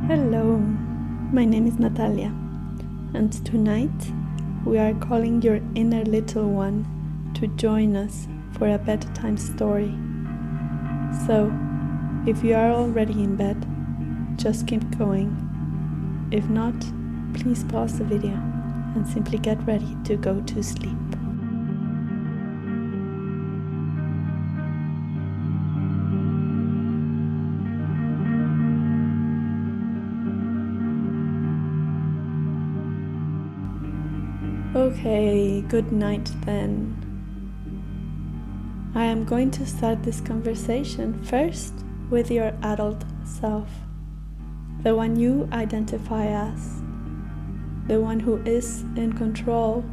Hello, my name is Natalia, and tonight we are calling your inner little one to join us for a bedtime story. So, if you are already in bed, just keep going. If not, please pause the video and simply get ready to go to sleep. Okay, good night then. I am going to start this conversation first with your adult self, the one you identify as, the one who is in control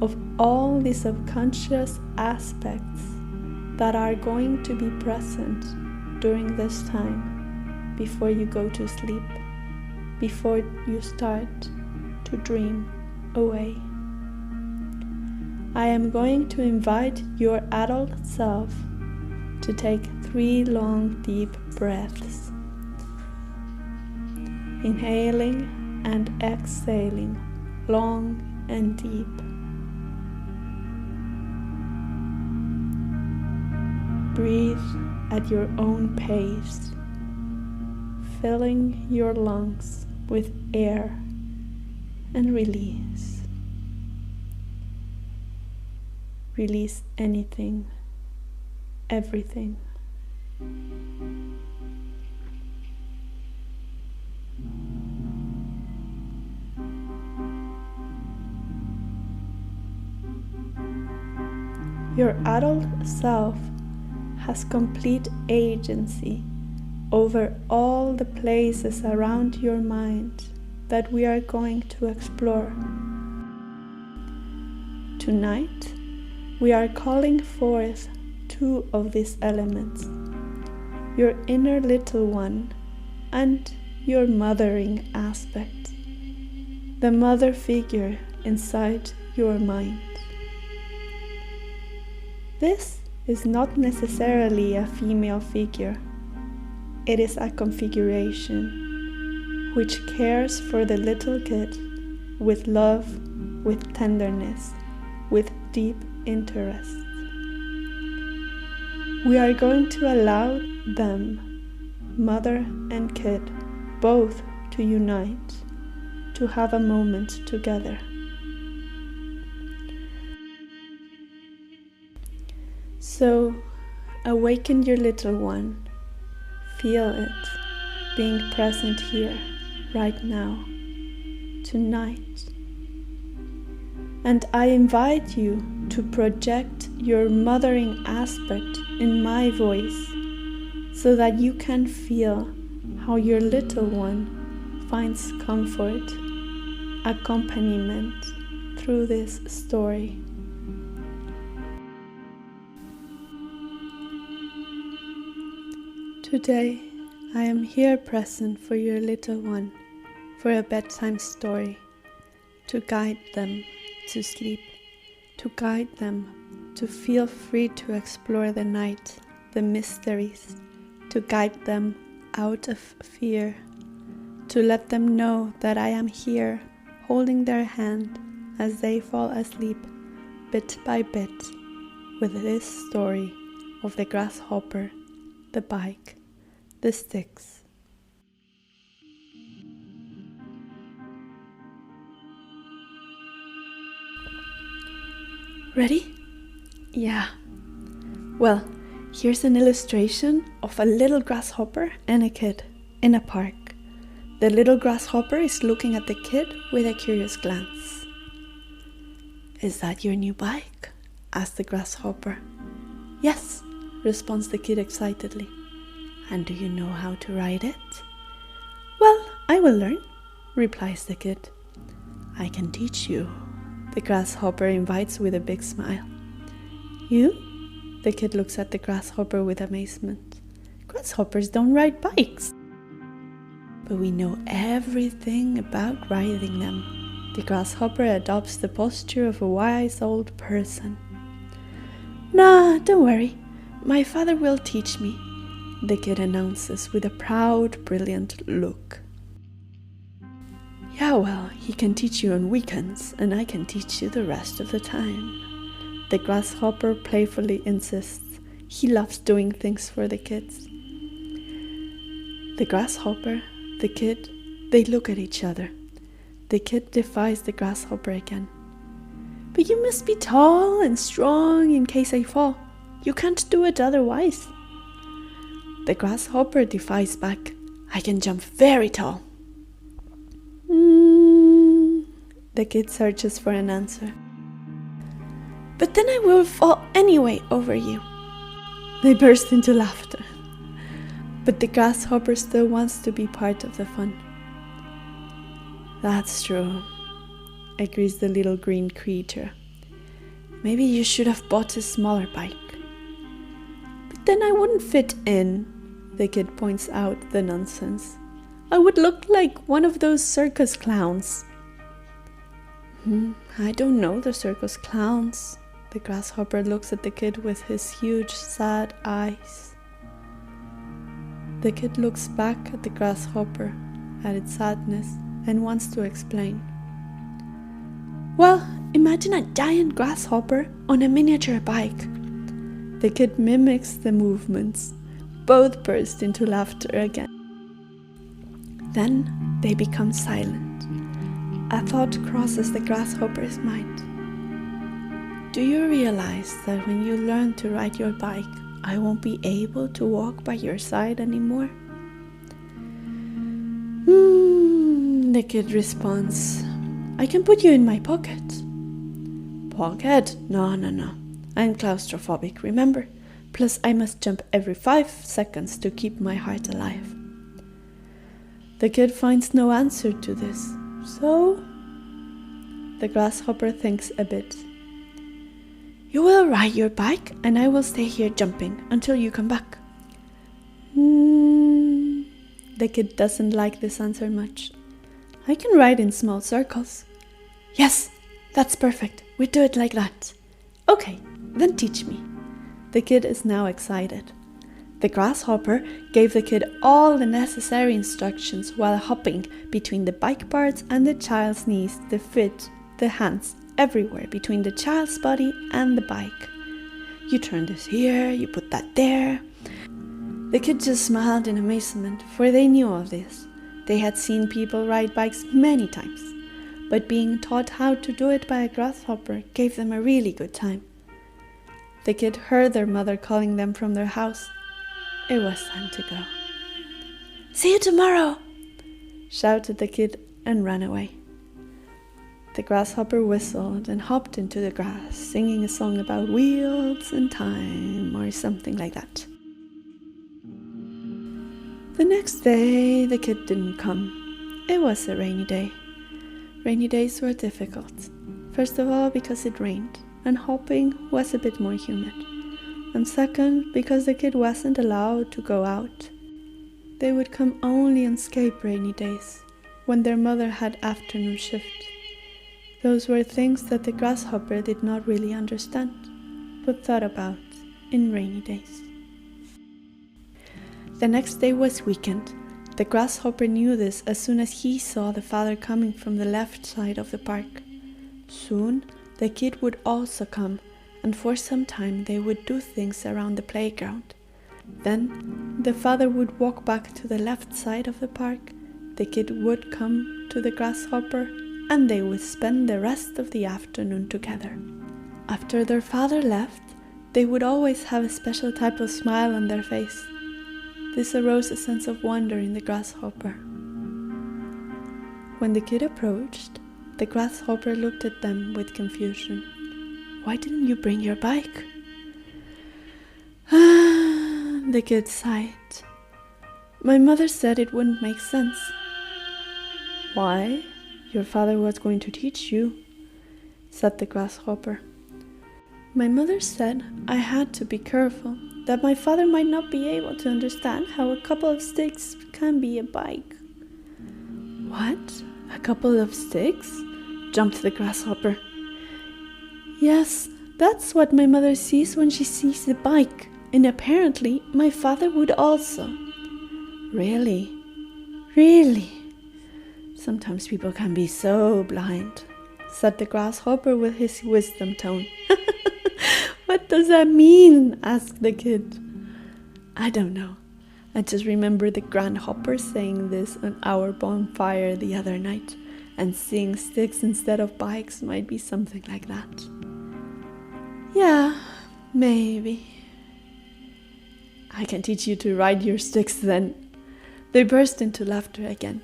of all the subconscious aspects that are going to be present during this time before you go to sleep, before you start to dream away. I am going to invite your adult self to take 3 long deep breaths, inhaling and exhaling long and deep. Breathe at your own pace, filling your lungs with air and release. Release anything, everything. Your adult self has complete agency over all the places around your mind that we are going to explore. Tonight, we are calling forth 2 of these elements, your inner little one and your mothering aspect, the mother figure inside your mind. This is not necessarily a female figure. It is a configuration which cares for the little kid with love, with tenderness, with deep interest. We are going to allow them, mother and kid, both to unite, to have a moment together. So, awaken your little one. Feel it being present here, right now, tonight. And I invite you to project your mothering aspect in my voice so that you can feel how your little one finds comfort, accompaniment through this story. Today, I am here present for your little one, for a bedtime story, to guide them to sleep, to guide them to feel free to explore the night, the mysteries, to guide them out of fear, to let them know that I am here holding their hand as they fall asleep bit by bit with this story of the grasshopper, the bike, the sticks. Ready? Yeah. Well, here's an illustration of a little grasshopper and a kid in a park. The little grasshopper is looking at the kid with a curious glance. "Is that your new bike?" asks the grasshopper. "Yes," responds the kid excitedly. "And do you know how to ride it?" "Well, I will learn," replies the kid. "I can teach you," the grasshopper invites with a big smile. "You?" The kid looks at the grasshopper with amazement. "Grasshoppers don't ride bikes." "But we know everything about riding them." The grasshopper adopts the posture of a wise old person. "Nah, don't worry. My father will teach me," the kid announces with a proud, brilliant look. Yeah, well, he can teach you on weekends, and I can teach you the rest of the time. The grasshopper playfully insists. He loves doing things for the kids. The grasshopper, the kid, they look at each other. The kid defies the grasshopper again. But you must be tall and strong in case I fall. You can't do it otherwise. The grasshopper defies back. I can jump very tall. The kid searches for an answer. But then I will fall anyway over you. They burst into laughter. But the grasshopper still wants to be part of the fun. That's true, agrees the little green creature. Maybe you should have bought a smaller bike. But then I wouldn't fit in, the kid points out the nonsense. I would look like one of those circus clowns. I don't know the circus clowns. The grasshopper looks at the kid with his huge, sad eyes. The kid looks back at the grasshopper, at its sadness, and wants to explain. Well, imagine a giant grasshopper on a miniature bike. The kid mimics the movements. Both burst into laughter again. Then they become silent. A thought crosses the grasshopper's mind. Do you realize that when you learn to ride your bike, I won't be able to walk by your side anymore? The kid responds, I can put you in my pocket. Pocket? No. I'm claustrophobic, remember? Plus I must jump every 5 seconds to keep my heart alive. The kid finds no answer to this, so the grasshopper thinks a bit. You will ride your bike and I will stay here jumping until you come back. The kid doesn't like this answer much. I can ride in small circles. Yes, that's perfect. We do it like that. Okay, then teach me. The kid is now excited. The grasshopper gave the kid all the necessary instructions while hopping between the bike parts and the child's knees, the feet, the hands, everywhere between the child's body and the bike. You turn this here, you put that there. The kid just smiled in amazement, for they knew all this. They had seen people ride bikes many times, but being taught how to do it by a grasshopper gave them a really good time. The kid heard their mother calling them from their house. It was time to go. See you tomorrow, shouted the kid and ran away. The grasshopper whistled and hopped into the grass, singing a song about wheels and time or something like that. The next day, the kid didn't come. It was a rainy day. Rainy days were difficult. First of all, because it rained, and hopping was a bit more humid. And second, because the kid wasn't allowed to go out. They would come only on escape rainy days, when their mother had afternoon shift. Those were things that the grasshopper did not really understand, but thought about in rainy days. The next day was weekend. The grasshopper knew this as soon as he saw the father coming from the left side of the park. Soon, the kid would also come, and for some time they would do things around the playground. Then, the father would walk back to the left side of the park, the kid would come to the grasshopper, and they would spend the rest of the afternoon together. After their father left, they would always have a special type of smile on their face. This arose a sense of wonder in the grasshopper. When the kid approached, the grasshopper looked at them with confusion. Why didn't you bring your bike? The kid sighed. My mother said it wouldn't make sense. Why? Your father was going to teach you, said the grasshopper. My mother said I had to be careful, that my father might not be able to understand how a couple of sticks can be a bike. What? A couple of sticks? Jumped the grasshopper. Yes, that's what my mother sees when she sees the bike, and apparently my father would also. Really? Sometimes people can be so blind, said the grasshopper with his wisdom tone. What does that mean? Asked the kid. I don't know. I just remember the grasshopper saying this on our bonfire the other night, and seeing sticks instead of bikes might be something like that. Yeah, maybe. I can teach you to ride your sticks then. They burst into laughter again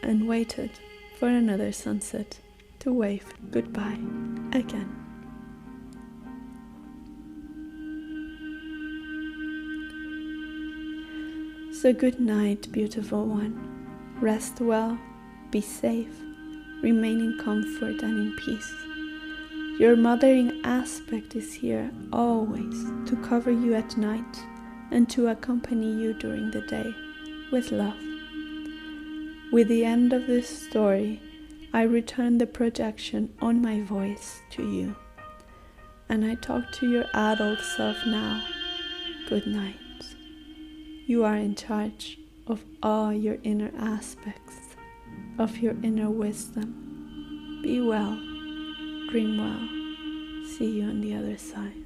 and waited for another sunset to wave goodbye again. So good night, beautiful one. Rest well, be safe, remain in comfort and in peace. Your mothering aspect is here always to cover you at night and to accompany you during the day with love. With the end of this story, I return the projection on my voice to you, and I talk to your adult self now. Good night. You are in charge of all your inner aspects, of your inner wisdom. Be well, dream well. See you on the other side.